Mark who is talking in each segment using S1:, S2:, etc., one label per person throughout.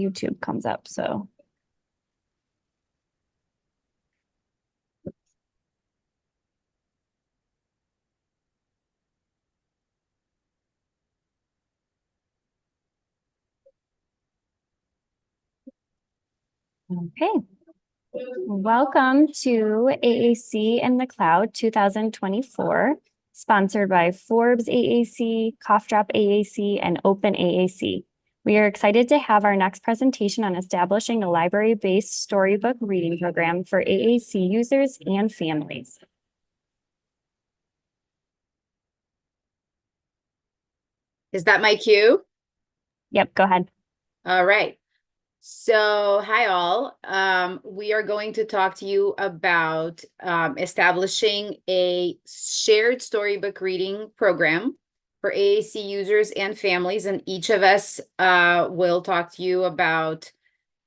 S1: YouTube comes up. So. Okay. Welcome to AAC in the Cloud 2024, sponsored by Forbes AAC, Cough Drop AAC, and Open AAC. We are excited to have our next presentation on establishing a library-based storybook reading program for AAC users and families.
S2: Is that my cue?
S1: Yep, go ahead.
S2: All right. So, hi all. We are going to talk to you about establishing a shared storybook reading program for AAC users and families, and each of us will talk to you about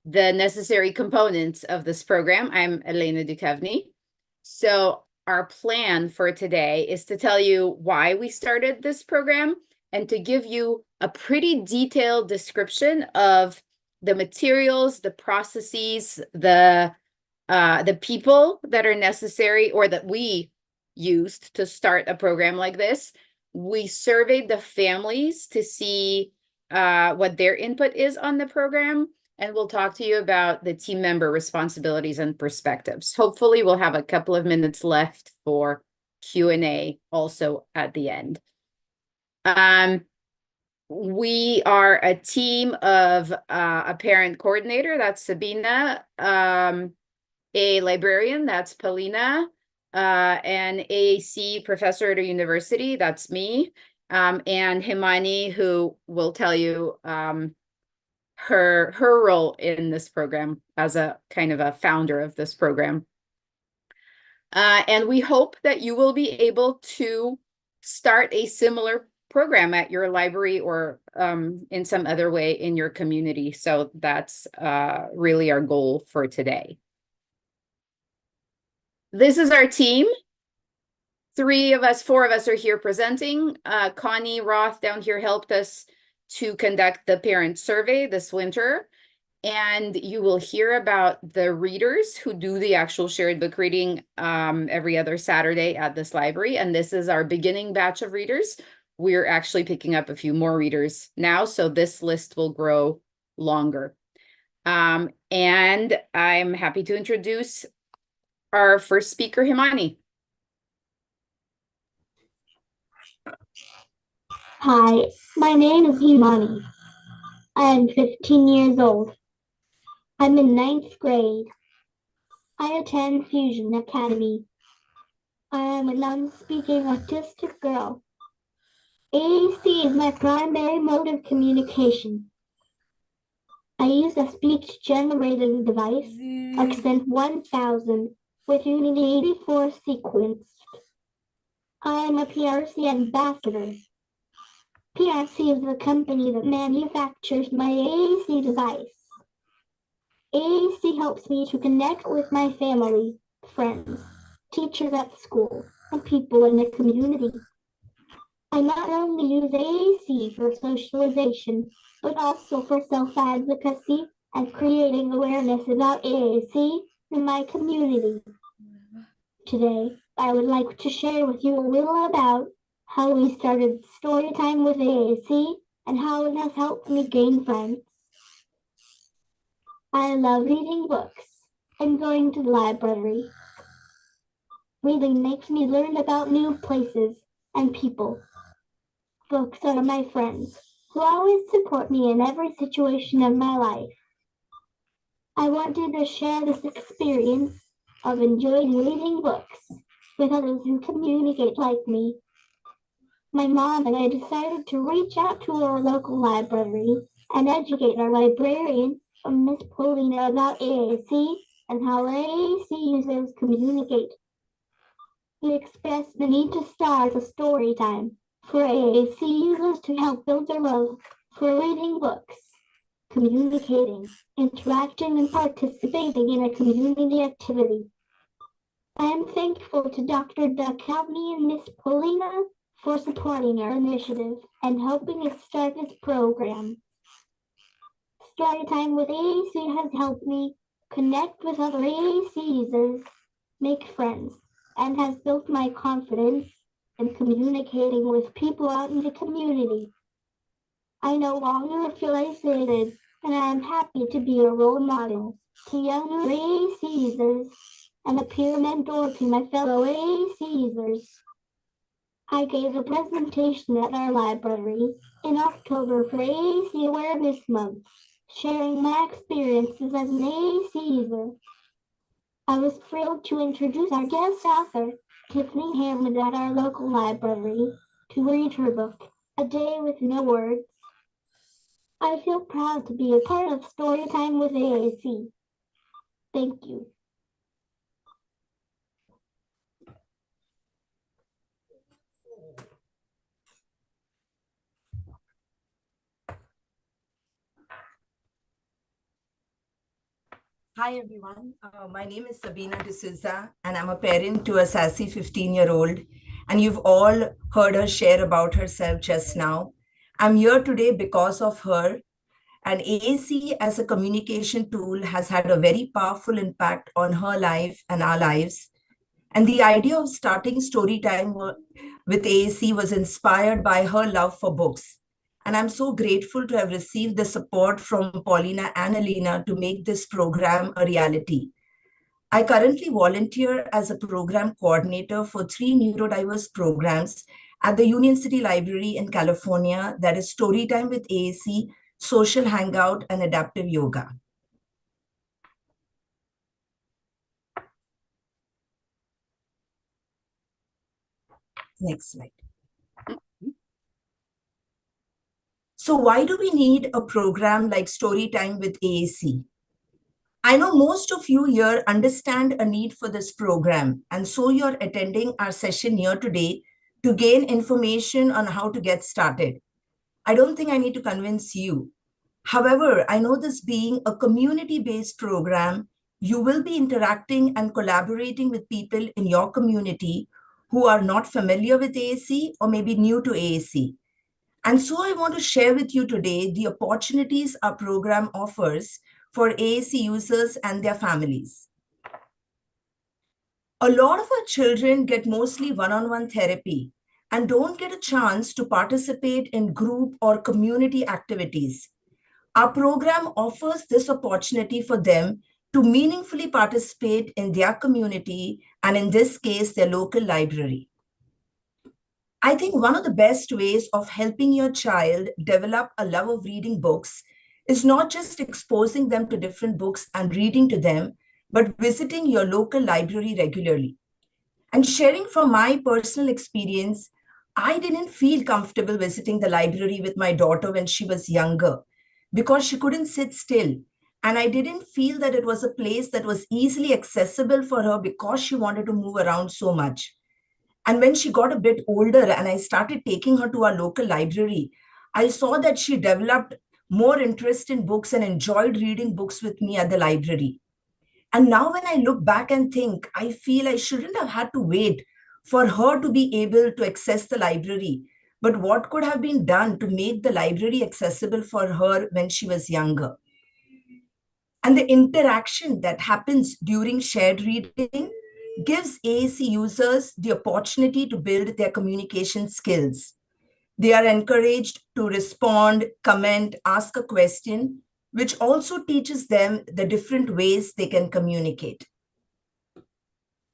S2: the necessary components of this program. I'm Elena Dukhovny. So, our plan for today is to tell you why we started this program and to give you a pretty detailed description of the materials, the processes, the people that are necessary or that we used to start a program like this. We surveyed the families to see what their input is on the program, and we'll talk to you about the team member responsibilities and perspectives. Hopefully, we'll have a couple of minutes left for Q&A also at the end. We are a team of a parent coordinator, that's Sabena, a librarian, that's Polina, an AAC professor at a university, that's me, and Himani, who will tell you her role in this program as a kind of a founder of this program. And we hope that you will be able to start a similar program at your library or in some other way in your community. So that's really our goal for today. This is our team. Four of us are here presenting. Connie Roth down here helped us to conduct the parent survey this winter. And you will hear about the readers who do the actual shared book reading every other Saturday at this library. And this is our beginning batch of readers. We're actually picking up a few more readers now, so this list will grow longer. And I'm happy to introduce our first speaker, Himani.
S3: Hi, my name is Himani. I am 15 years old. I'm in 9th grade. I attend Fusion Academy. I am a non-speaking autistic girl. AAC is my primary mode of communication. I use a speech-generated device, Accent 1000, with Unity 84 sequenced. I am a PRC ambassador. PRC is the company that manufactures my AAC device. AAC helps me to connect with my family, friends, teachers at school, and people in the community. I not only use AAC for socialization, but also for self-advocacy and creating awareness about AAC in my community. Today, I would like to share with you a little about how we started Storytime with AAC and how it has helped me gain friends. I love reading books and going to the library. Reading makes me learn about new places and people. Books are my friends who always support me in every situation of my life. I wanted to share this experience of enjoying reading books with others who communicate like me. My mom and I decided to reach out to our local library and educate our librarian, Miss Polina, about AAC and how AAC users communicate. We expressed the need to start a story time for AAC users to help build their love for reading books, communicating, interacting, and participating in a community activity. I am thankful to Dr. Dukhovny and Miss Polina for supporting our initiative and helping us start this program. Storytime with AAC has helped me connect with other AAC users, make friends, and has built my confidence in communicating with people out in the community. I no longer feel isolated, and I am happy to be a role model to younger AAC users and a peer mentor to my fellow AAC users. I gave a presentation at our library in October for AAC Awareness Month, sharing my experiences as an AAC user. I was thrilled to introduce our guest author, Tiffany Hammond, at our local library to read her book, A Day with No Words. I feel proud to be a part of Storytime with AAC. Thank you.
S4: Hi, everyone. My name is Sabena D'Souza, and I'm a parent to a sassy 15-year-old. And you've all heard her share about herself just now. I'm here today because of her. And AAC as a communication tool has had a very powerful impact on her life and our lives. And the idea of starting Storytime with AAC was inspired by her love for books. And I'm so grateful to have received the support from Polina and Elena to make this program a reality. I currently volunteer as a program coordinator for 3 neurodiverse programs at the Union City Library in California, that is Storytime with AAC, Social Hangout, and Adaptive Yoga. Next slide. So why do we need a program like Storytime with AAC? I know most of you here understand a need for this program, and so you're attending our session here today to gain information on how to get started. I don't think I need to convince you. However, I know this being a community-based program, you will be interacting and collaborating with people in your community who are not familiar with AAC or maybe new to AAC. And so I want to share with you today the opportunities our program offers for AAC users and their families. A lot of our children get mostly one-on-one therapy and don't get a chance to participate in group or community activities. Our program offers this opportunity for them to meaningfully participate in their community and in this case, their local library. I think one of the best ways of helping your child develop a love of reading books is not just exposing them to different books and reading to them, but visiting your local library regularly. And sharing from my personal experience, I didn't feel comfortable visiting the library with my daughter when she was younger because she couldn't sit still. And I didn't feel that it was a place that was easily accessible for her because she wanted to move around so much. And when she got a bit older and I started taking her to our local library, I saw that she developed more interest in books and enjoyed reading books with me at the library. And now when I look back and think, I feel I shouldn't have had to wait for her to be able to access the library. But what could have been done to make the library accessible for her when she was younger? And the interaction that happens during shared reading gives AAC users the opportunity to build their communication skills. They are encouraged to respond, comment, ask a question, which also teaches them the different ways they can communicate.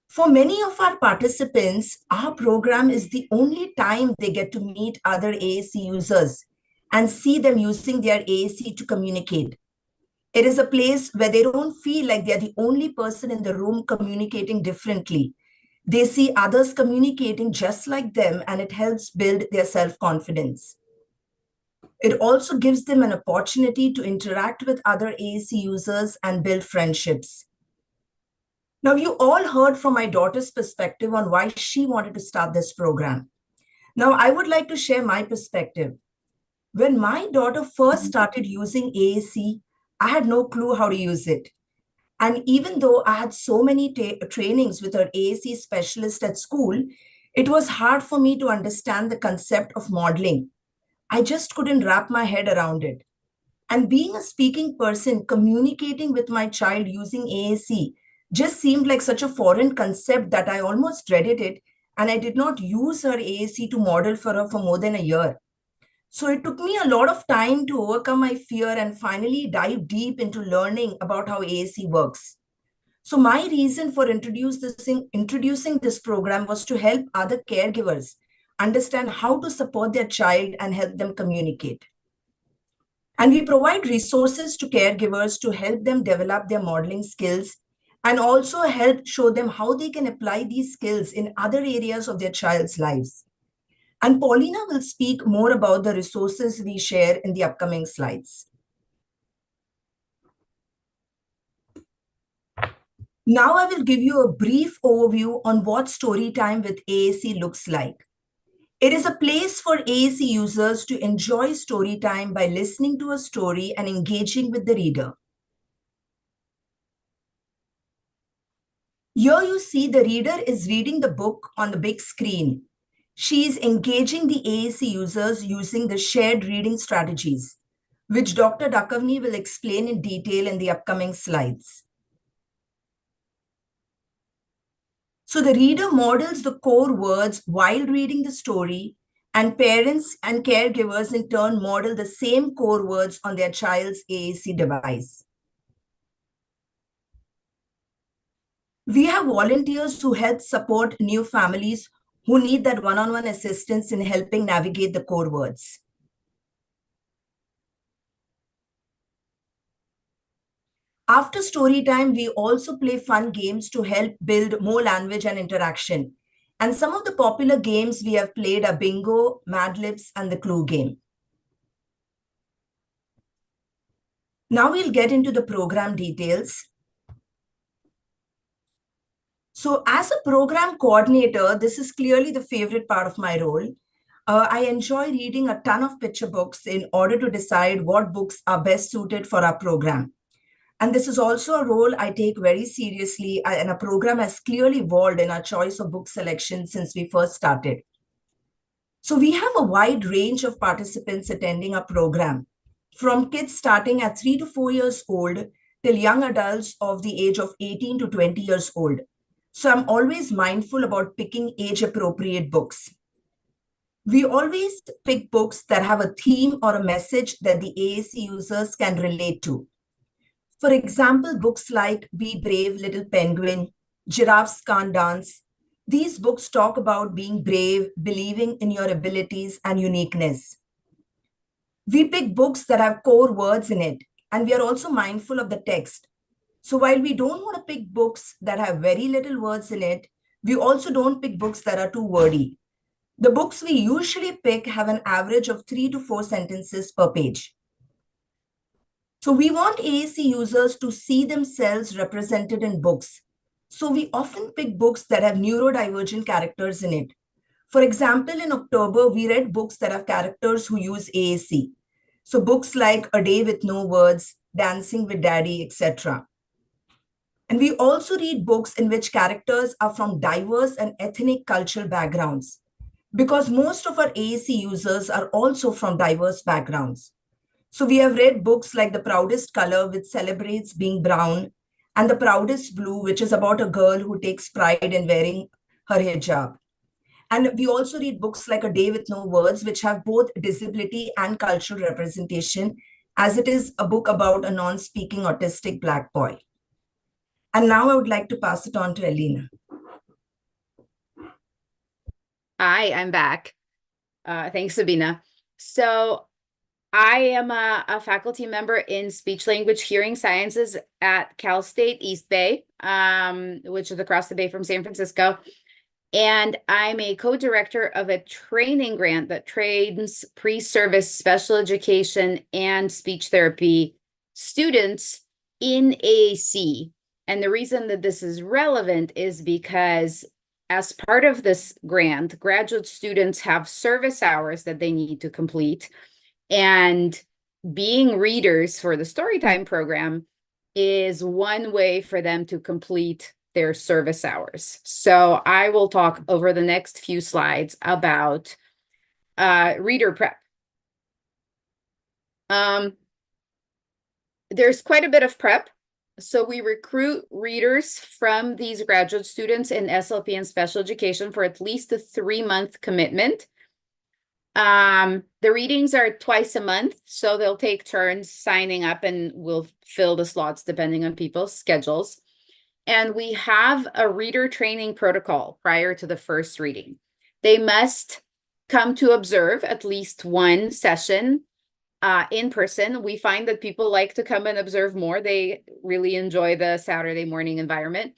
S4: For many of our participants, our program is the only time they get to meet other AAC users and see them using their AAC to communicate. It is a place where they don't feel like they're the only person in the room communicating differently. They see others communicating just like them, and it helps build their self-confidence. It also gives them an opportunity to interact with other AAC users and build friendships. Now, you all heard from my daughter's perspective on why she wanted to start this program. Now, I would like to share my perspective. When my daughter first started using AAC, I had no clue how to use it. And even though I had so many trainings with her AAC specialist at school, it was hard for me to understand the concept of modeling. I just couldn't wrap my head around it. And being a speaking person, communicating with my child using AAC just seemed like such a foreign concept that I almost dreaded it. And I did not use her AAC to model for her for more than a year. So it took me a lot of time to overcome my fear and finally dive deep into learning about how AAC works. So my reason for introducing this program was to help other caregivers understand how to support their child and help them communicate. And we provide resources to caregivers to help them develop their modeling skills and also help show them how they can apply these skills in other areas of their child's lives. And Paulina will speak more about the resources we share in the upcoming slides. Now I will give you a brief overview on what Storytime with AAC looks like. It is a place for AAC users to enjoy story time by listening to a story and engaging with the reader. Here you see the reader is reading the book on the big screen. She is engaging the AAC users using the shared reading strategies, which Dr. Dukhovny will explain in detail in the upcoming slides. So the reader models the core words while reading the story, and parents and caregivers in turn model the same core words on their child's AAC device. We have volunteers who help support new families who need that one-on-one assistance in helping navigate the core words. After story time, we also play fun games to help build more language and interaction. And some of the popular games we have played are Bingo, Mad Libs, and the Clue game. Now we'll get into the program details. So as a program coordinator, this is clearly the favorite part of my role. I enjoy reading a ton of picture books in order to decide what books are best suited for our program. And this is also a role I take very seriously, and a program has clearly evolved in our choice of book selection since we first started. So we have a wide range of participants attending our program, from kids starting at 3 to 4 years old till young adults of the age of 18 to 20 years old. So I'm always mindful about picking age-appropriate books. We always pick books that have a theme or a message that the AAC users can relate to. For example, books like Be Brave, Little Penguin, Giraffes Can't Dance. These books talk about being brave, believing in your abilities and uniqueness. We pick books that have core words in it, and we are also mindful of the text. So while we don't want to pick books that have very little words in it, we also don't pick books that are too wordy. The books we usually pick have an average of 3 to 4 sentences per page. So we want AAC users to see themselves represented in books. So we often pick books that have neurodivergent characters in it. For example, in October, we read books that have characters who use AAC. So books like A Day with No Words, Dancing with Daddy, etc. And we also read books in which characters are from diverse and ethnic cultural backgrounds, because most of our AAC users are also from diverse backgrounds. So we have read books like The Proudest Color, which celebrates being brown, and The Proudest Blue, which is about a girl who takes pride in wearing her hijab. And we also read books like A Day with No Words, which have both disability and cultural representation, as it is a book about a non-speaking autistic Black boy. And now I would like to pass it on to Elena.
S2: Hi, I'm back. Thanks, Sabena. So I am a faculty member in speech language hearing sciences at Cal State East Bay, which is across the bay from San Francisco. And I'm a co-director of a training grant that trains pre-service special education and speech therapy students in AAC. And the reason that this is relevant is because as part of this grant, graduate students have service hours that they need to complete. And being readers for the Storytime program is one way for them to complete their service hours. So I will talk over the next few slides about reader prep. there's quite a bit of prep. So we recruit readers from these graduate students in SLP and special education for at least a 3-month commitment. The readings are twice a month, so they'll take turns signing up and we'll fill the slots depending on people's schedules. And we have a reader training protocol prior to the first reading. They must come to observe at least one session in person. We find that people like to come and observe more. They really enjoy the Saturday morning environment.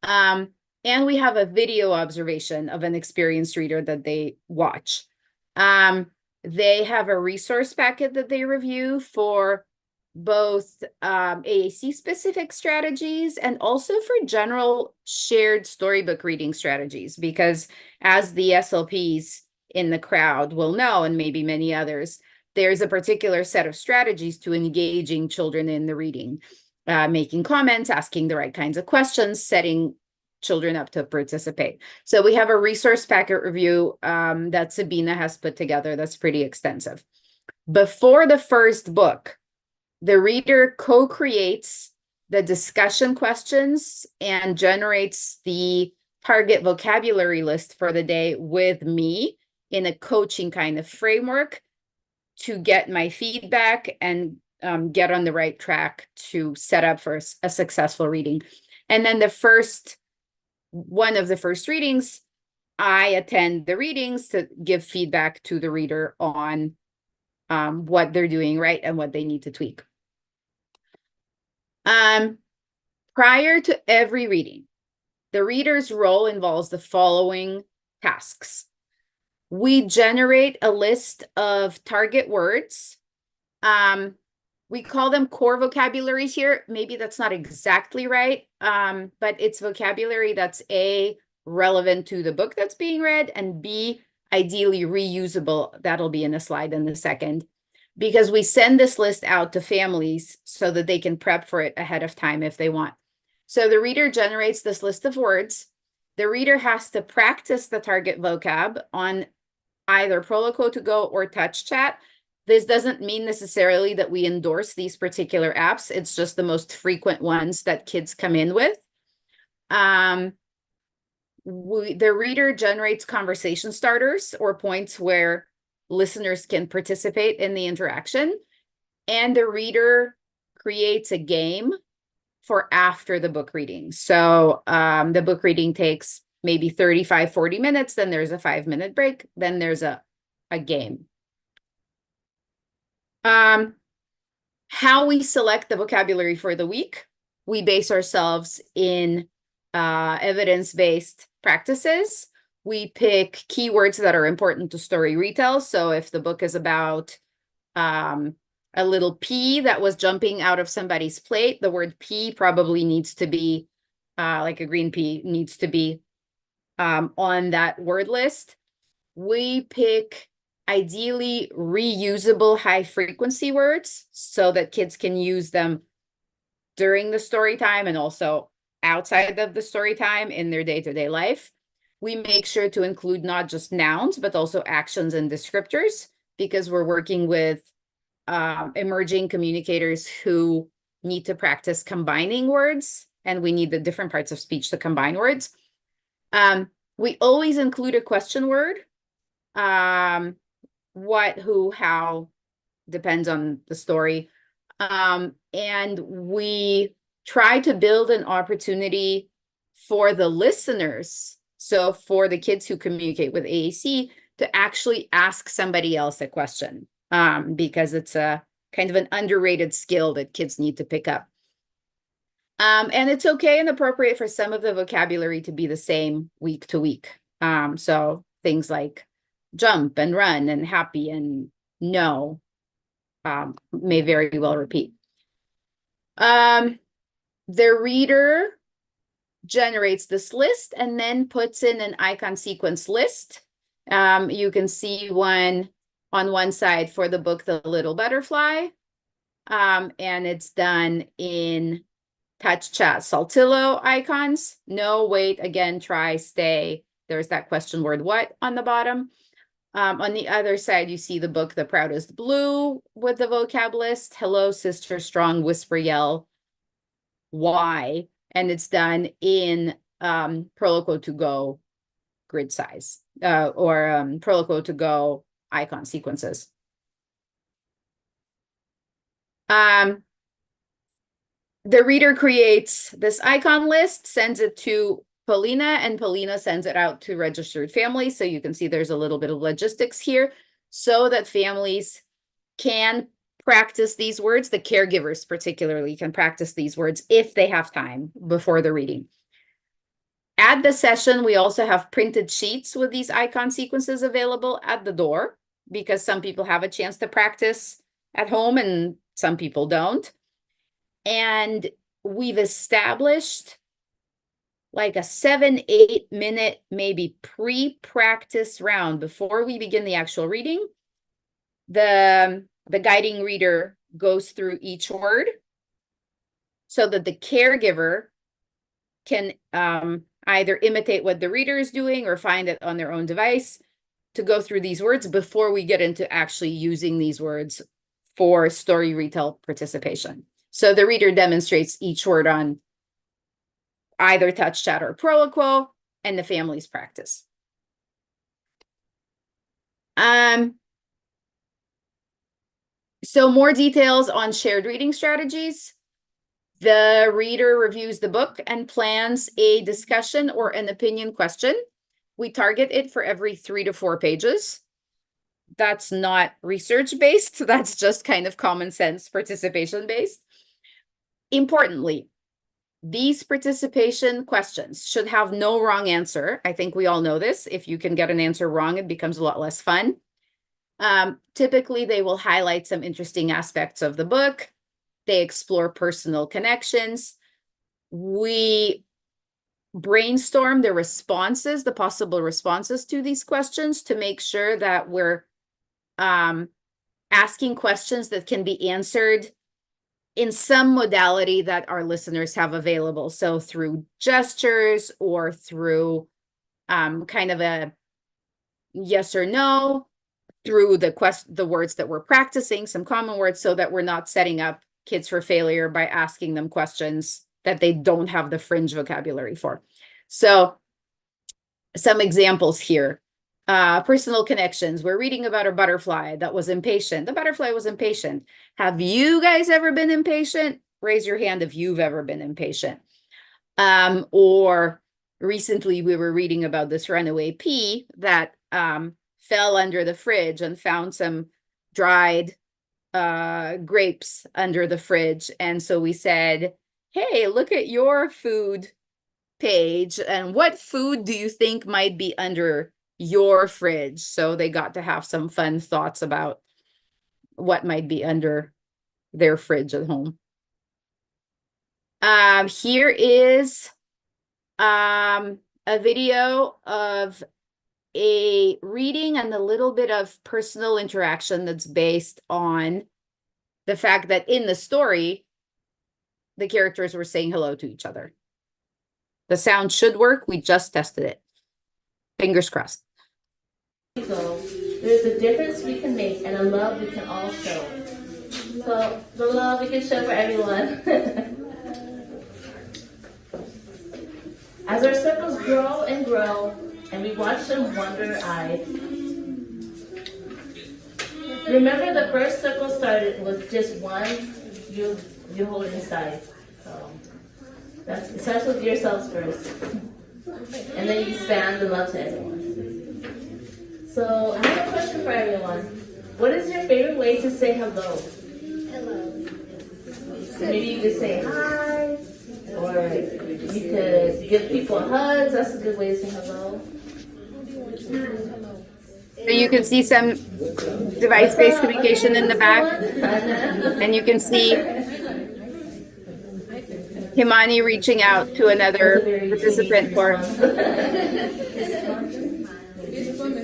S2: And we have a video observation of an experienced reader that they watch. They have a resource packet that they review for both AAC specific strategies and also for general shared storybook reading strategies, because as the SLPs in the crowd will know, and maybe many others, there's a particular set of strategies to engaging children in the reading, making comments, asking the right kinds of questions, setting children up to participate. So we have a resource packet review that Sabena has put together that's pretty extensive. Before the first book, the reader co-creates the discussion questions and generates the target vocabulary list for the day with me in a coaching kind of framework to get my feedback and get on the right track to set up for a successful reading. And then one of the first readings, I attend the readings to give feedback to the reader on what they're doing right and what they need to tweak. Prior to every reading, the reader's role involves the following tasks. We generate a list of target words. We call them core vocabularies here. Maybe that's not exactly right, but it's vocabulary that's A, relevant to the book that's being read, and B, ideally reusable. That'll be in a slide in a second, because we send this list out to families so that they can prep for it ahead of time if they want. So the reader generates this list of words. The reader has to practice the target vocab on either Proloquo to go or Touch Chat. This doesn't mean necessarily that we endorse these particular apps. It's just the most frequent ones that kids come in with. The reader generates conversation starters or points where listeners can participate in the interaction. And the reader creates a game for after the book reading. So the book reading takes maybe 35, 40 minutes. Then there's a 5-minute break. Then there's a game. How we select the vocabulary for the week, we base ourselves in evidence-based practices. We pick keywords that are important to story retell. So if the book is about a little pea that was jumping out of somebody's plate, the word pea probably needs to be, like a green pea, needs to be on that word list. We pick ideally reusable high frequency words so that kids can use them during the story time and also outside of the story time in their day-to-day life. We make sure to include not just nouns, but also actions and descriptors, because we're working with emerging communicators who need to practice combining words, and we need the different parts of speech to combine words. We always include a question word. What, who, how, depends on the story. And we try to build an opportunity for the listeners, so for the kids who communicate with AAC, to actually ask somebody else a question, because it's a kind of an underrated skill that kids need to pick up. And it's okay and appropriate for some of the vocabulary to be the same week to week. So things like jump and run and happy and no may very well repeat. The reader generates this list and then puts in an icon sequence list. You can see one on one side for the book, The Little Butterfly, and it's done in Touch, Chat, Saltillo icons. No, wait, again, try, stay. There's that question word, what, on the bottom. On the other side, you see the book, The Proudest Blue, with the vocab list. Hello, sister, strong, whisper, yell, why? And it's done in Proloquo to Go grid size, or Proloquo to Go icon sequences. The reader creates this icon list, sends it to Polina, and Polina sends it out to registered families. So you can see there's a little bit of logistics here so that families can practice these words. The caregivers particularly can practice these words if they have time before the reading. At the session, we also have printed sheets with these icon sequences available at the door because some people have a chance to practice at home and some people don't. And we've established like a 7-8 minute, maybe pre-practice round before we begin the actual reading. The guiding reader goes through each word so that the caregiver can either imitate what the reader is doing or find it on their own device to go through these words before we get into actually using these words for story retell participation. So the reader demonstrates each word on either touch, chat, or Proloquo, and the families practice. So more details on shared reading strategies. The reader reviews the book and plans a discussion or an opinion question. We target it for every 3 to 4 pages. That's not research-based. That's just kind of common sense participation-based. Importantly, these participation questions should have no wrong answer. I think we all know this. If you can get an answer wrong, it becomes a lot less fun. Typically, they will highlight some interesting aspects of the book. They explore personal connections. We brainstorm the responses, the possible responses to these questions to make sure that we're asking questions that can be answered in some modality that our listeners have available. So through gestures or through kind of a yes or no, through the words that we're practicing, some common words, so that we're not setting up kids for failure by asking them questions that they don't have the fringe vocabulary for. So some examples here. Personal connections. We're reading about a butterfly that was impatient. The butterfly was impatient. Have you guys ever been impatient? Raise your hand if you've ever been impatient. Or recently we were reading about this runaway pea that fell under the fridge and found some dried grapes under the fridge. And so we said, hey, look at your food page and what food do you think might be under your fridge? So they got to have some fun thoughts about what might be under their fridge at home. Here is a video of a reading and a little bit of personal interaction that's based on the fact that in the story, the characters were saying hello to each other. The sound should work. We just tested it. Fingers crossed.
S5: So there's a difference we can make and a love we can all show. So the love we can show for everyone. As our circles grow and grow, and we watch them wonder-eyed. Remember the first circle started with just one you hold inside. So it starts with yourselves first. And then you expand the love to everyone. So I have a question for everyone. What is your favorite way to say hello?
S3: Hello.
S5: So maybe you could say hi, or you could give people hugs. That's a good way to say hello.
S2: So you can see some device-based communication in the back, and you can see Himani reaching out to another participant for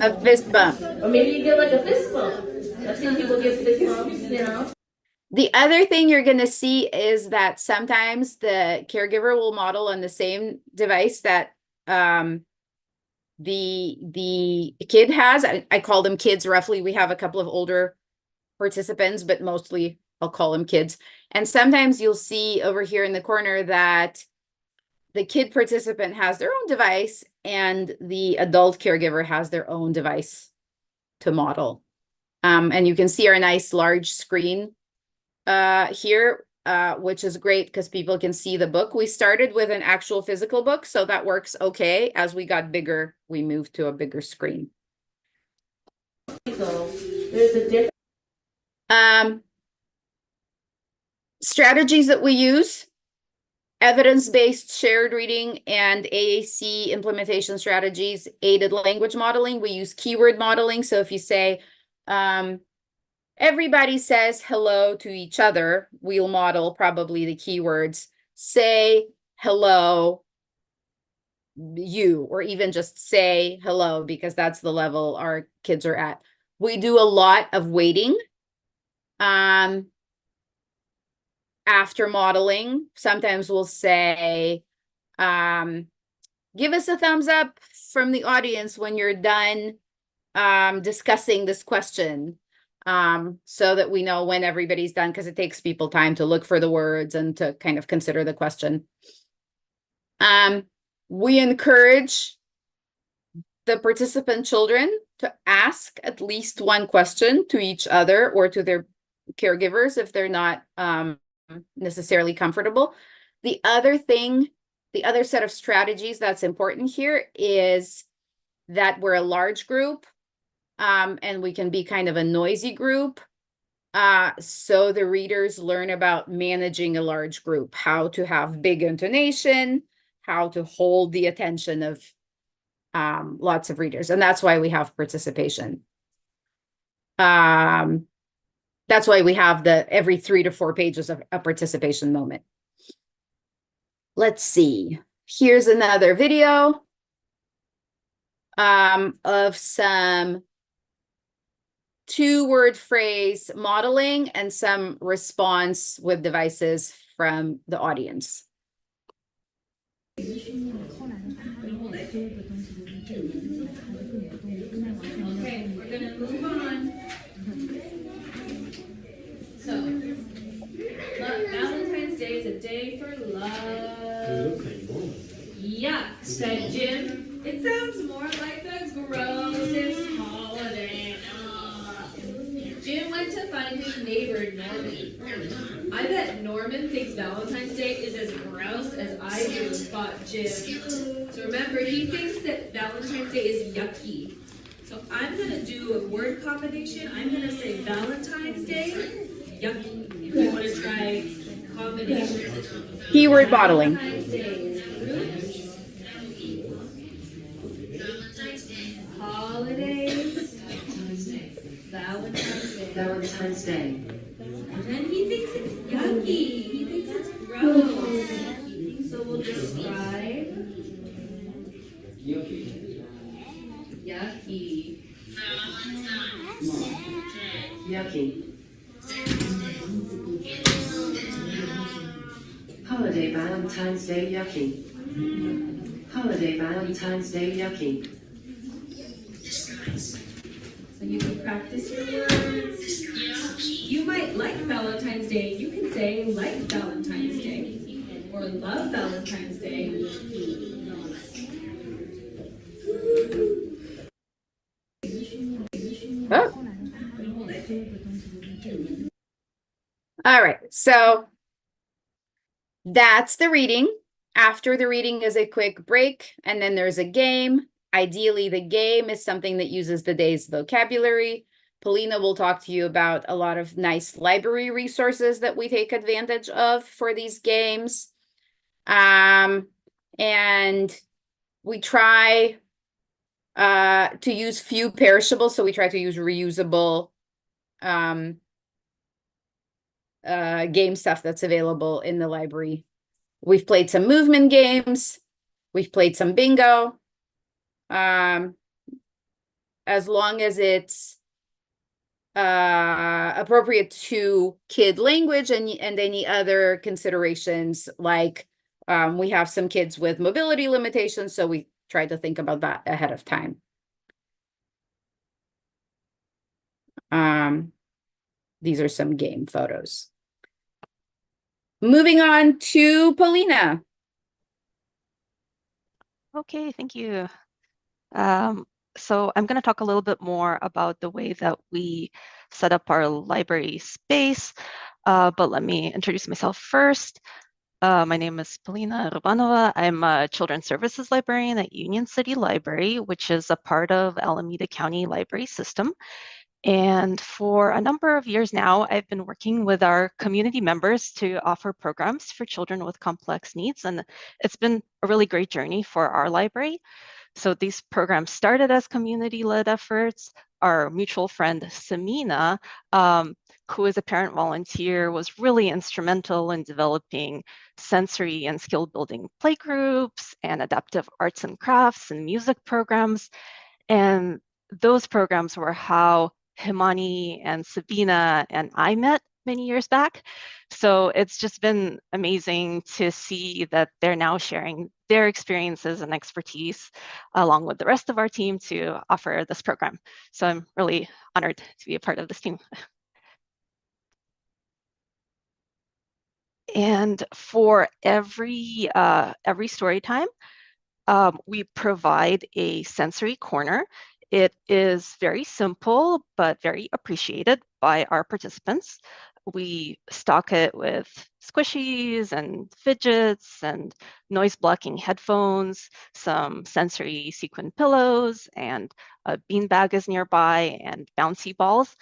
S2: a fist bump.
S5: Or maybe you give like a fist bump. I've seen people give fist bumps, you know.
S2: The other thing you're going to see is that sometimes the caregiver will model on the same device that the kid has. I call them kids roughly. We have a couple of older participants, but mostly I'll call them kids. And sometimes you'll see over here in the corner that the kid participant has their own device and the adult caregiver has their own device to model. And you can see our nice large screen here, which is great because people can see the book. We started with an actual physical book, so that works okay. As we got bigger, we moved to a bigger screen.
S5: So there's a difference.
S2: Strategies that we use: evidence-based shared reading and AAC implementation strategies. Aided language modeling, we use keyword modeling. So if you say, everybody says hello to each other, we'll model probably the keywords, say hello you, or even just say hello, because that's the level our kids are at. We do a lot of waiting. After modeling, sometimes we'll say, give us a thumbs up from the audience when you're done discussing this question, so that we know when everybody's done, because it takes people time to look for the words and to kind of consider the question. We encourage the participant children to ask at least one question to each other or to their caregivers if they're not necessarily comfortable. The other set of strategies that's important here is that we're a large group, and we can be kind of a noisy group. So the readers learn about managing a large group, how to have big intonation, how to hold the attention of lots of readers. And that's why we have participation. That's why we have every 3 to 4 pages of a participation moment. Let's see. Here's another video of some 2-word phrase modeling and some response with devices from the audience.
S5: Okay, we're gonna move on. So, Valentine's Day is a day for love. Yuck, said Jim. It sounds more like the grossest holiday. Jim went to find his neighbor, Norman. I bet Norman thinks Valentine's Day is as gross as I do, thought Jim. So remember, he thinks that Valentine's Day is yucky. So I'm gonna do a word combination. I'm gonna say Valentine's Day, yucky. If you want to try combination.
S2: Keyword modeling.
S5: Valentine's Day is groups. Holidays. Valentine's Day.
S6: Valentine's Day.
S5: And then he thinks it's yucky. He thinks it's gross. So we'll describe. Yucky.
S6: Yucky. Holiday Valentine's Day yucky. Holiday Valentine's Day yucky.
S5: So you can practice your words. You might like Valentine's Day. You can say like Valentine's Day or love Valentine's Day.
S2: Oh. All right, so that's the reading. After the reading is a quick break, and then there's a game. Ideally, the game is something that uses the day's vocabulary. Polina will talk to you about a lot of nice library resources that we take advantage of for these games. And we try to use few perishables, so we try to use reusable game stuff that's available in the library. We've played some movement games. We've played some bingo. As long as it's appropriate to kid language and any other considerations, like we have some kids with mobility limitations, so we try to think about that ahead of time. These are some game photos. Moving on to Polina.
S7: Okay, thank you. So I'm going to talk a little bit more about the way that we set up our library space, but let me introduce myself first. My name is Polina Rubanova. I'm a children's services librarian at Union City Library, which is a part of Alameda County Library System. And for a number of years now, I've been working with our community members to offer programs for children with complex needs. And it's been a really great journey for our library. So these programs started as community-led efforts. Our mutual friend, Sabena, who is a parent volunteer, was really instrumental in developing sensory and skill-building playgroups and adaptive arts and crafts and music programs. And those programs were how Himani and Sabena and I met many years back. So it's just been amazing to see that they're now sharing their experiences and expertise along with the rest of our team to offer this program. So I'm really honored to be a part of this team. And for every story time, we provide a sensory corner. It is very simple, but very appreciated by our participants. We stock it with squishies and fidgets and noise blocking headphones, some sensory sequin pillows, and a beanbag is nearby, and bouncy balls.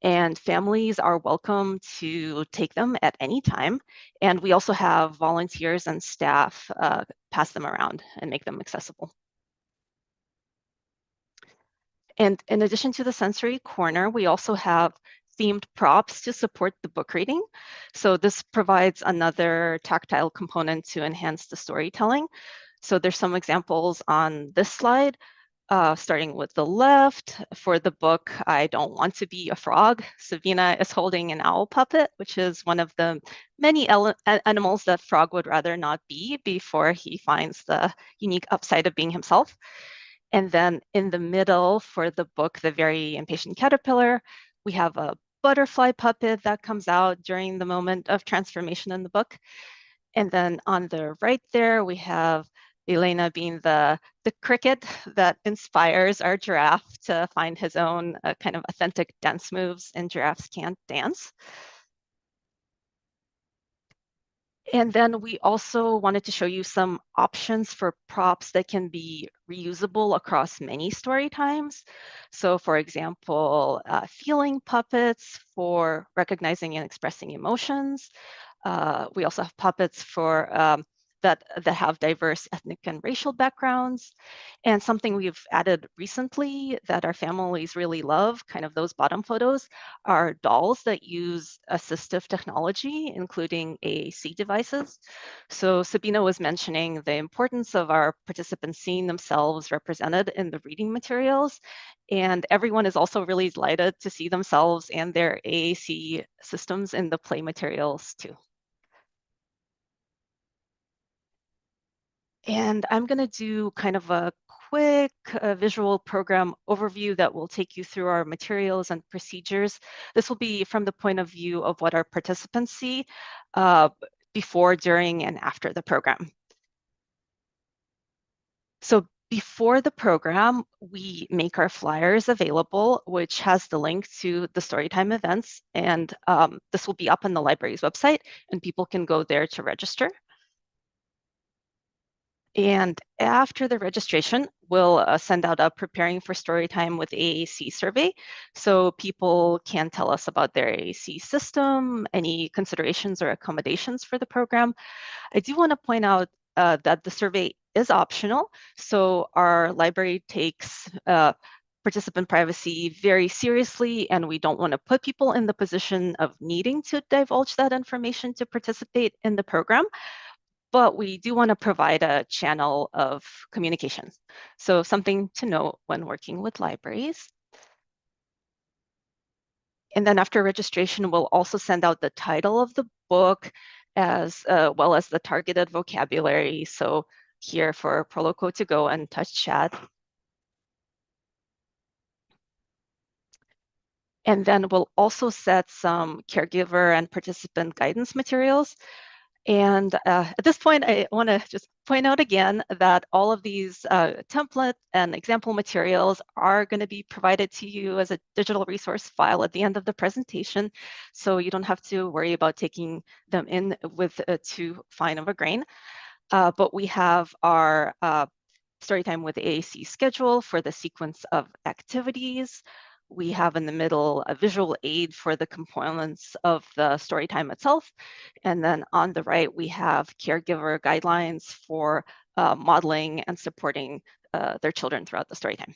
S7: And families are welcome to take them at any time. And we also have volunteers and staff pass them around and make them accessible. And in addition to the sensory corner, we also have themed props to support the book reading. So this provides another tactile component to enhance the storytelling. So there's some examples on this slide. Starting with the left, for the book, I Don't Want to Be a Frog, Sabena is holding an owl puppet, which is one of the many animals that Frog would rather not be before he finds the unique upside of being himself. And then in the middle, for the book, The Very Impatient Caterpillar, we have a butterfly puppet that comes out during the moment of transformation in the book. And then on the right there, we have Elena being the cricket that inspires our giraffe to find his own kind of authentic dance moves, and giraffes can't dance. And then we also wanted to show you some options for props that can be reusable across many story times. So for example, feeling puppets for recognizing and expressing emotions. We also have puppets for that have diverse ethnic and racial backgrounds. And something we've added recently that our families really love, kind of those bottom photos, are dolls that use assistive technology, including AAC devices. So Sabena was mentioning the importance of our participants seeing themselves represented in the reading materials. And everyone is also really delighted to see themselves and their AAC systems in the play materials too. And I'm going to do kind of a quick visual program overview that will take you through our materials and procedures. This will be from the point of view of what our participants see before, during, and after the program. So before the program, we make our flyers available, which has the link to the Storytime events. And this will be up on the library's website, and people can go there to register. And after the registration, we'll send out a Preparing for Storytime with AAC survey. So people can tell us about their AAC system, any considerations or accommodations for the program. I do want to point out that the survey is optional. So our library takes participant privacy very seriously, and we don't want to put people in the position of needing to divulge that information to participate in the program. But we do want to provide a channel of communication. So something to note when working with libraries. And then after registration, we'll also send out the title of the book as well as the targeted vocabulary. So here for Proloco to go and touch chat. And then we'll also set some caregiver and participant guidance materials. And at this point, I want to just point out again that all of these template and example materials are going to be provided to you as a digital resource file at the end of the presentation. So you don't have to worry about taking them in with too fine of a grain. But we have our Storytime with AAC schedule for the sequence of activities. We have in the middle a visual aid for the components of the Storytime itself. And then on the right, we have caregiver guidelines for modeling and supporting their children throughout the Storytime.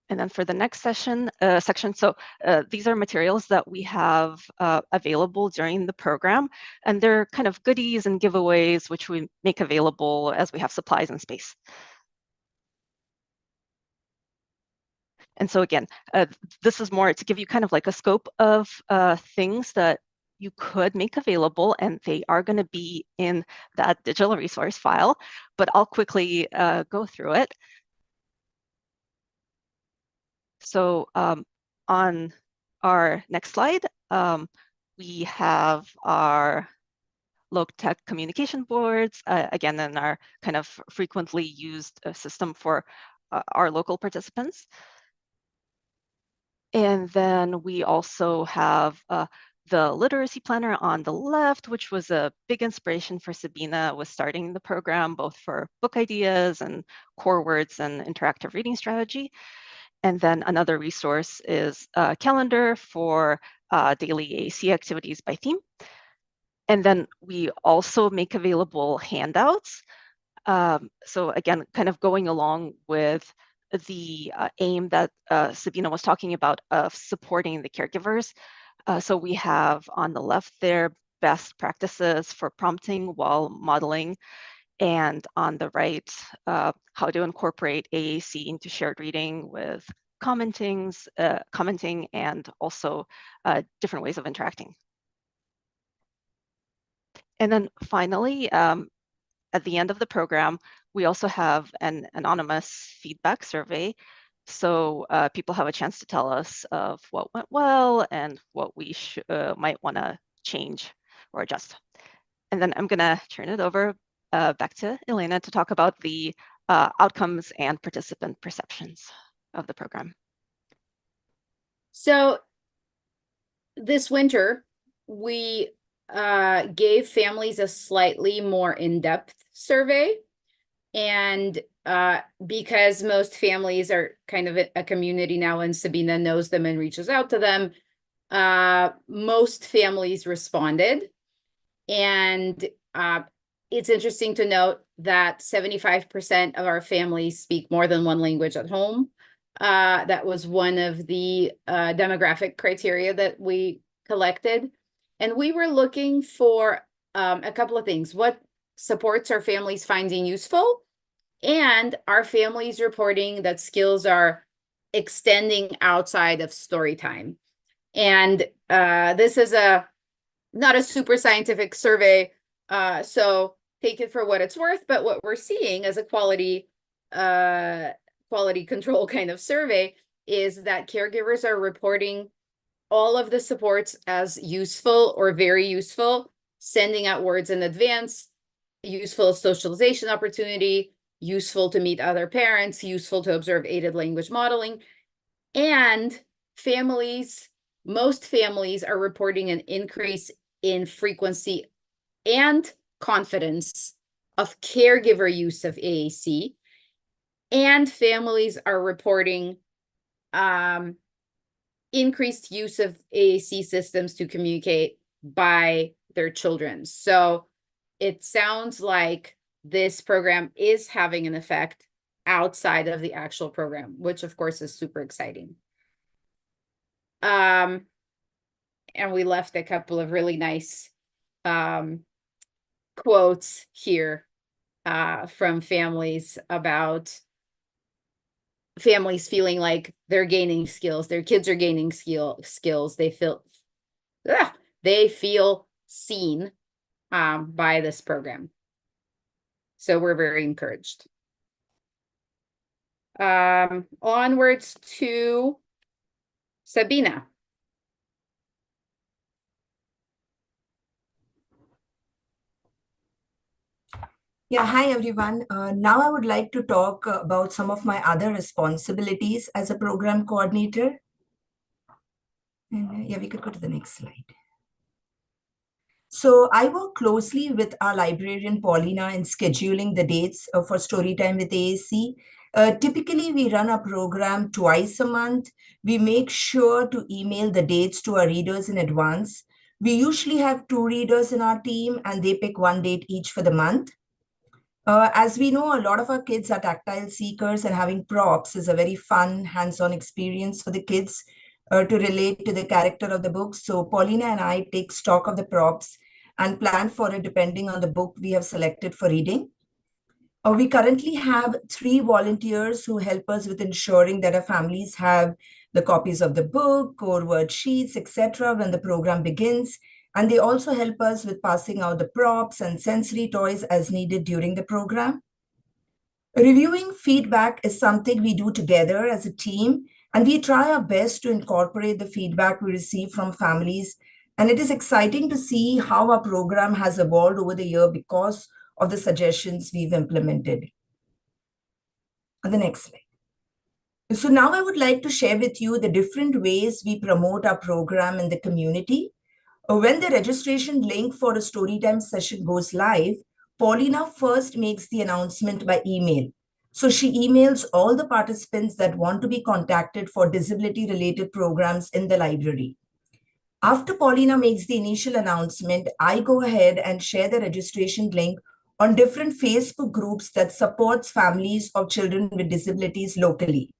S7: And then for the next section, so these are materials that we have available during the program, and they're kind of goodies and giveaways, which we make available as we have supplies and space. And so again, this is more to give you kind of like a scope of things that you could make available, and they are going to be in that digital resource file, but I'll quickly go through it. So on our next slide, we have our low-tech communication boards, again, in our kind of frequently used system for our local participants. And then we also have the literacy planner on the left, which was a big inspiration for Sabena with starting the program, both for book ideas and core words and interactive reading strategy. And then another resource is a calendar for daily AAC activities by theme. And then we also make available handouts. So again, kind of going along with the aim that Sabena was talking about of supporting the caregivers. So we have on the left there, best practices for prompting while modeling. And on the right, how to incorporate AAC into shared reading with commenting and also different ways of interacting. And then finally, at the end of the program, we also have an anonymous feedback survey. So people have a chance to tell us of what went well and what we might want to change or adjust. And then I'm going to turn it over back to Elena to talk about the outcomes and participant perceptions of the program.
S2: So this winter, we gave families a slightly more in-depth survey. And because most families are kind of a community now and Sabena knows them and reaches out to them, most families responded. And it's interesting to note that 75% of our families speak more than one language at home. That was one of the demographic criteria that we collected. And we were looking for a couple of things. What supports are families finding useful? And are families reporting that skills are extending outside of story time? And this is not a super scientific survey, so take it for what it's worth. But what we're seeing as a quality control kind of survey is that caregivers are reporting all of the supports as useful or very useful, sending out words in advance, useful socialization opportunity, useful to meet other parents, useful to observe aided language modeling. And families, most families are reporting an increase in frequency and confidence of caregiver use of AAC. And families are reporting increased use of AAC systems to communicate by their children. So it sounds like this program is having an effect outside of the actual program, which of course is super exciting. And we left a couple of really nice quotes here from families about families feeling like they're gaining skills, their kids are gaining skills, they feel seen, by this program. So we're very encouraged. Onwards to Sabena.
S4: Yeah, hi everyone. Now I would like to talk about some of my other responsibilities as a program coordinator. And yeah, we could go to the next slide. So I work closely with our librarian Polina in scheduling the dates for Storytime with AAC. Typically, we run a program twice a month. We make sure to email the dates to our readers in advance. We usually have 2 readers in our team, and they pick one date each for the month. As we know, a lot of our kids are tactile seekers, and having props is a very fun, hands-on experience for the kids to relate to the character of the book. So Paulina and I take stock of the props and plan for it depending on the book we have selected for reading. We currently have 3 volunteers who help us with ensuring that our families have the copies of the book or worksheets, etc., when the program begins. And they also help us with passing out the props and sensory toys as needed during the program. Reviewing feedback is something we do together as a team, and we try our best to incorporate the feedback we receive from families. And it is exciting to see how our program has evolved over the year because of the suggestions we've implemented. On the next slide. So now I would like to share with you the different ways we promote our program in the community. When the registration link for a Storytime session goes live, Paulina first makes the announcement by email. So she emails all the participants that want to be contacted for disability-related programs in the library. After Paulina makes the initial announcement, I go ahead and share the registration link on different Facebook groups that supports families of children with disabilities locally.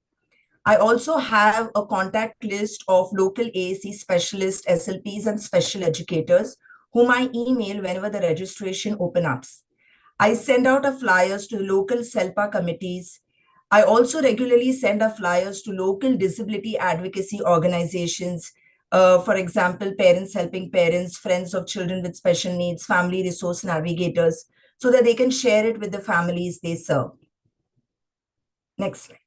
S4: I also have a contact list of local AAC specialists, SLPs, and special educators whom I email whenever the registration opens up. I send out a flyers to local SELPA committees. I also regularly send out flyers to local disability advocacy organizations. For example, Parents Helping Parents, Friends of Children with Special Needs, Family Resource Navigators, so that they can share it with the families they serve. Next slide.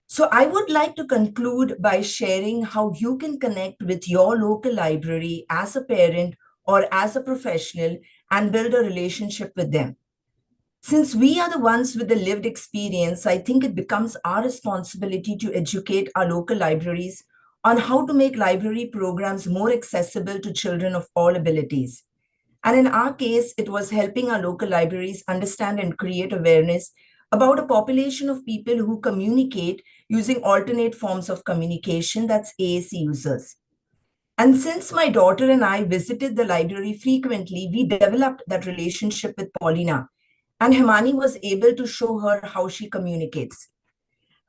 S4: So I would like to conclude by sharing how you can connect with your local library as a parent or as a professional and build a relationship with them. Since we are the ones with the lived experience, I think it becomes our responsibility to educate our local libraries on how to make library programs more accessible to children of all abilities. And in our case, it was helping our local libraries understand and create awareness about a population of people who communicate using alternate forms of communication, that's AAC users. And since my daughter and I visited the library frequently, we developed that relationship with Polina. And Himani was able to show her how she communicates.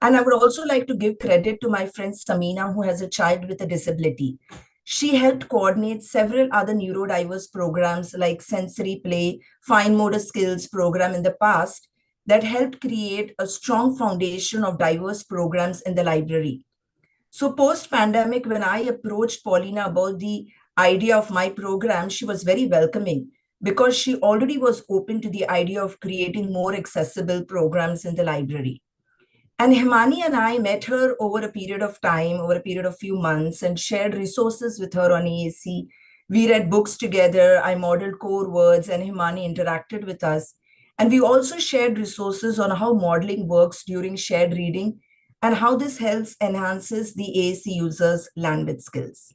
S4: And I would also like to give credit to my friend Sabena, who has a child with a disability. She helped coordinate several other neurodiverse programs like sensory play, fine motor skills program in the past that helped create a strong foundation of diverse programs in the library. So post-pandemic, when I approached Paulina about the idea of my program, she was very welcoming because she already was open to the idea of creating more accessible programs in the library. And Himani and I met her over a period of time, over a period of few months, and shared resources with her on AAC. We read books together, I modeled core words, and Himani interacted with us. And we also shared resources on how modeling works during shared reading and how this helps enhances the AAC users' language skills.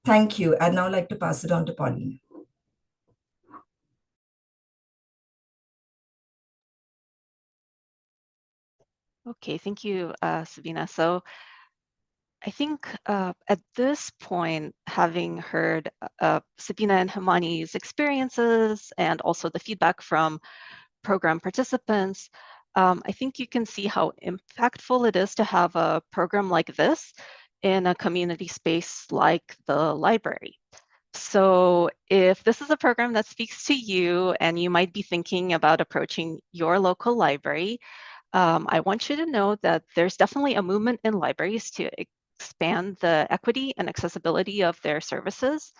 S4: Thank you. I'd now like to pass it on to Pauline.
S7: Okay, thank you, Sabina. So I think at this point, having heard Sabina and Himani's experiences and also the feedback from program participants, I think you can see how impactful it is to have a program like this in a community space like the library. So if this is a program that speaks to you and you might be thinking about approaching your local library, I want you to know that there's definitely a movement in libraries to expand the equity and accessibility of their services.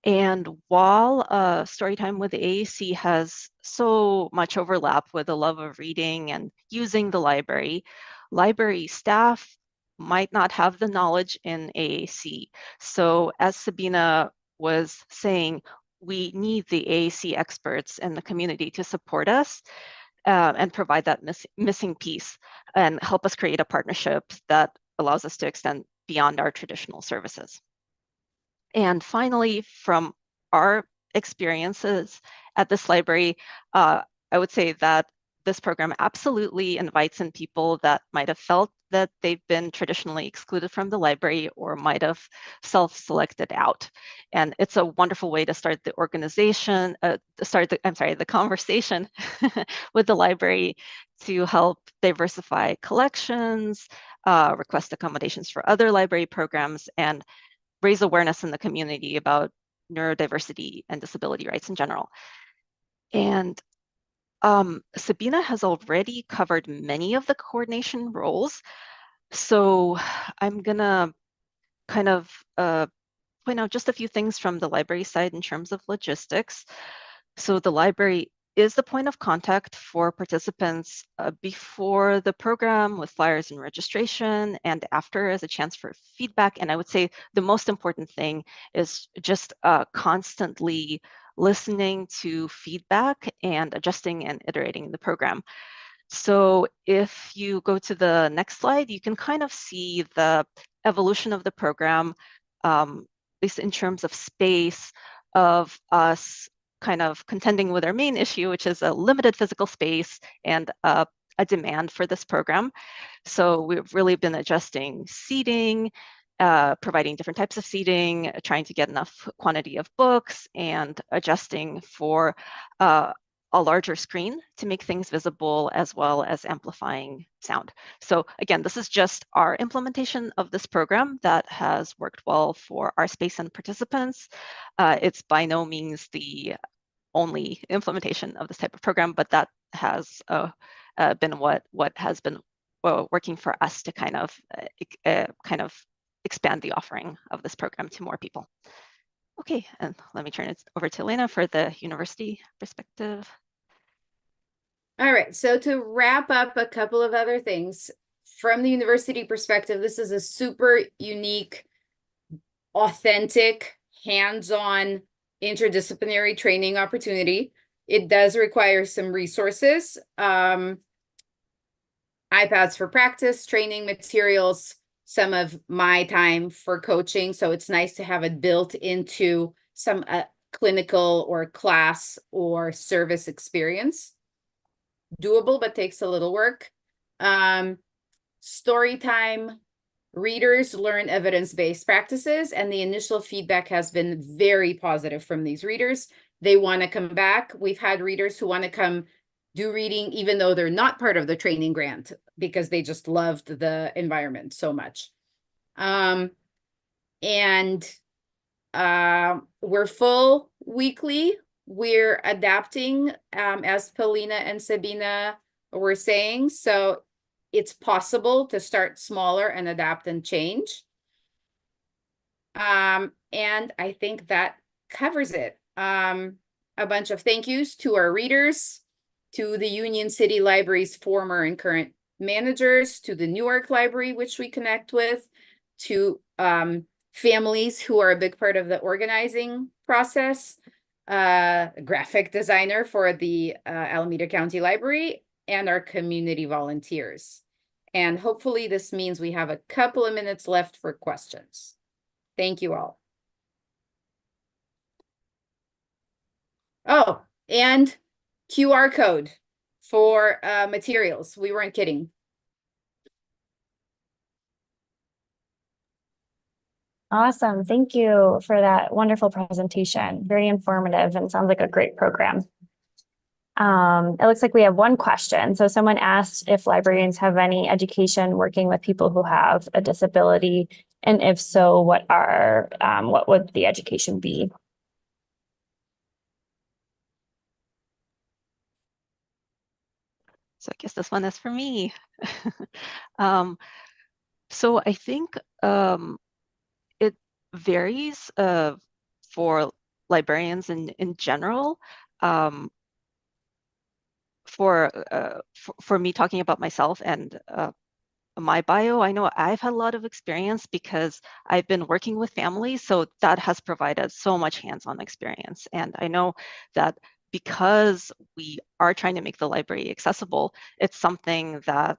S7: And while Storytime with AAC has so much overlap with the love of reading and using the library staff might not have the knowledge in AAC. So as Sabena was saying, we need the AAC experts in the community to support us and provide that missing piece and help us create a partnership that allows us to extend beyond our traditional services. And finally, from our experiences at this library, I would say that this program absolutely invites in people that might have felt that they've been traditionally excluded from the library or might have self-selected out. And it's a wonderful way to start the the conversation with the library to help diversify collections, request accommodations for other library programs, and raise awareness in the community about neurodiversity and disability rights in general. And Sabena has already covered many of the coordination roles. So I'm gonna kind of point out just a few things from the library side in terms of logistics. So the library is the point of contact for participants before the program with flyers and registration, and after as a chance for feedback. And I would say the most important thing is just constantly listening to feedback and adjusting and iterating the program. So if you go to the next slide, you can kind of see the evolution of the program, at least in terms of space, of us kind of contending with our main issue, which is a limited physical space and a demand for this program. So we've really been adjusting seating, providing different types of seating, trying to get enough quantity of books, and adjusting for a larger screen to make things visible, as well as amplifying sound. So again, this is just our implementation of this program that has worked well for our space and participants. It's by no means the only implementation of this type of program, but that has been what has been working for us to kind of expand the offering of this program to more people. Okay, and let me turn it over to Elena for the university perspective.
S2: All right, so to wrap up a couple of other things, from the university perspective, this is a super unique, authentic, hands-on, interdisciplinary training opportunity. It does require some resources, iPads for practice, training materials, some of my time for coaching. So it's nice to have it built into some clinical or class or service experience. Doable, but takes a little work. Storytime readers learn evidence-based practices, and the initial feedback has been very positive from these readers. They want to come back. We've had readers who want to come do reading, even though they're not part of the training grant, because they just loved the environment so much. We're full weekly. We're adapting, as Polina and Sabena were saying. So it's possible to start smaller and adapt and change. And I think that covers it. A bunch of thank yous to our readers, to the Union City Library's former and current managers, to the Newark Library, which we connect with, to families who are a big part of the organizing process, graphic designer for the Alameda County Library, and our community volunteers. And hopefully this means we have a couple of minutes left for questions. Thank you all. Oh, and QR code for materials. We weren't kidding.
S1: Awesome. Thank you for that wonderful presentation. Very informative and sounds like a great program. It looks like we have one question. So someone asked if librarians have any education working with people who have a disability, and if so, what would the education be?
S7: So I guess this one is for me. So I think it varies for librarians in general. For me talking about myself and my bio, I know I've had a lot of experience because I've been working with families, so that has provided so much hands-on experience. And I know that because we are trying to make the library accessible, it's something that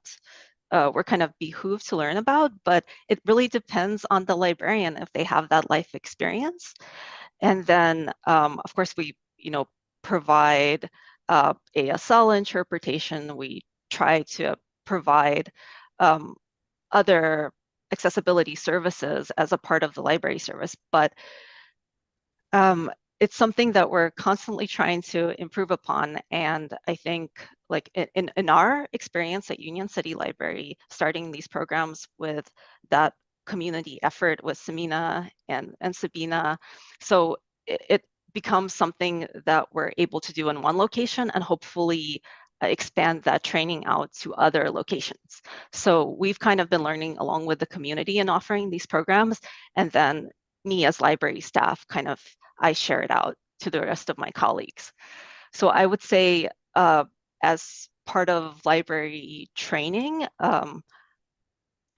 S7: we're kind of behooved to learn about, but it really depends on the librarian if they have that life experience. And then, of course, we, provide ASL interpretation. We try to provide other accessibility services as a part of the library service, but it's something that we're constantly trying to improve upon. And I think like in our experience at Union City Library, starting these programs with that community effort with Sabena and Sabena, so it becomes something that we're able to do in one location and hopefully expand that training out to other locations. So we've kind of been learning along with the community and offering these programs, and then me as library staff I share it out to the rest of my colleagues. So I would say as part of library training,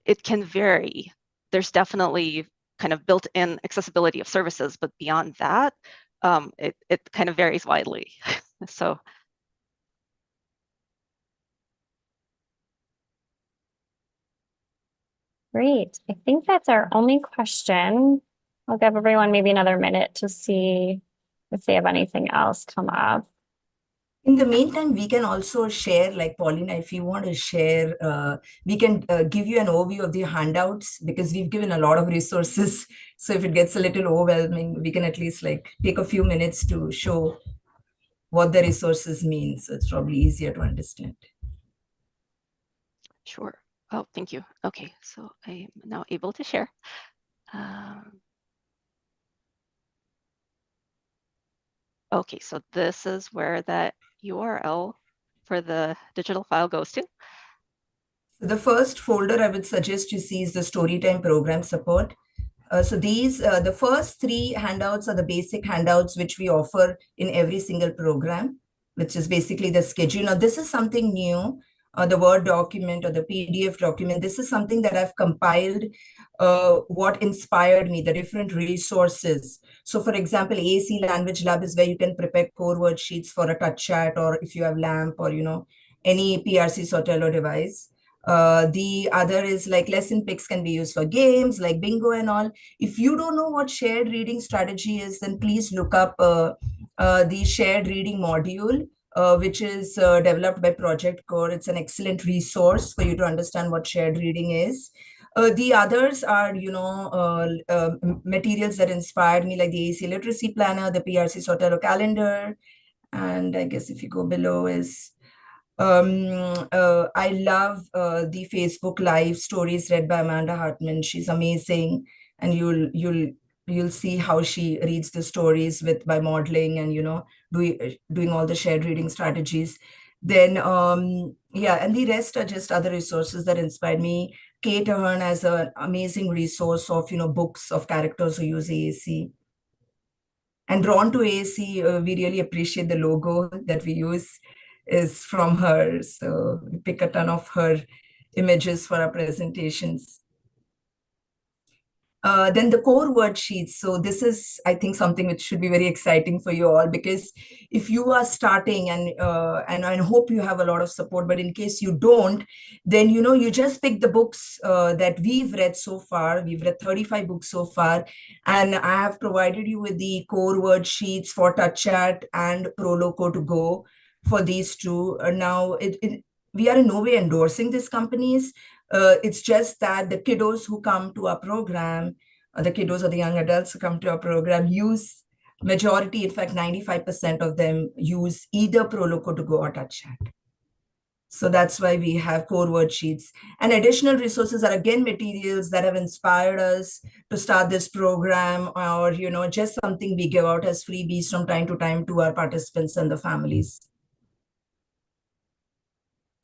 S7: it can vary. There's definitely kind of built-in accessibility of services, but beyond that, it kind of varies widely. So.
S1: Great. I think that's our only question. I'll give everyone maybe another minute to see if they have anything else come up.
S4: In the meantime, we can also share, like Paulina, if you want to share, we can give you an overview of the handouts because we've given a lot of resources. So if it gets a little overwhelming, we can at least like take a few minutes to show what the resources mean. So it's probably easier to understand.
S7: Sure. Oh, thank you. Okay, so I am now able to share. Okay, so this is where that URL for the digital file goes to.
S4: So the first folder I would suggest you see is the Storytime program support. So these, the first three handouts are the basic handouts which we offer in every single program, which is basically the schedule. Now, this is something new, the Word document or the PDF document. This is something that I've compiled, what inspired me, the different resources. So for example, AAC Language Lab is where you can prepare core word sheets for a touch chat, or if you have LAMP or, any PRC Sotelo device. The other is like lesson picks can be used for games like bingo and all. If you don't know what shared reading strategy is, then please look up the shared reading module, which is developed by Project Core. It's an excellent resource for you to understand what shared reading is. The others are, materials that inspired me, like the AAC Literacy Planner, the PRC Sotelo Calendar, and I guess if you go below is I love the Facebook Live stories read by Amanda Hartman. She's amazing, and you'll see how she reads the stories by modeling and doing all the shared reading strategies. Then yeah, and the rest are just other resources that inspired me. Kate Ahern has an amazing resource of books of characters who use AAC. And Drawn to AAC, we really appreciate the logo that we use is from her. So we pick a ton of her images for our presentations. Then the core word sheets. So this is, I think, something which should be very exciting for you all, because if you are starting and I hope you have a lot of support, but in case you don't, then, you just pick the books that we've read so far. We've read 35 books so far, and I have provided you with the core word sheets for Touch Chat and Proloco to go for these two. Now, we are in no way endorsing these companies. It's just that the kiddos who come to our program, the kiddos or the young adults who come to our program use majority, in fact, 95% of them use either Proloco to go or Touch Chat. So that's why we have core word sheets. And additional resources are again materials that have inspired us to start this program, or just something we give out as freebies from time to time to our participants and the families.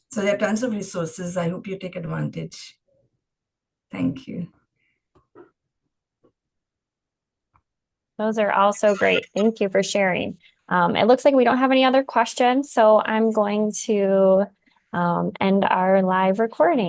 S4: So there are tons of resources. I hope you take advantage. Thank you.
S1: Those are all so great. Thank you for sharing. It looks like we don't have any other questions, so I'm going to end our live recording.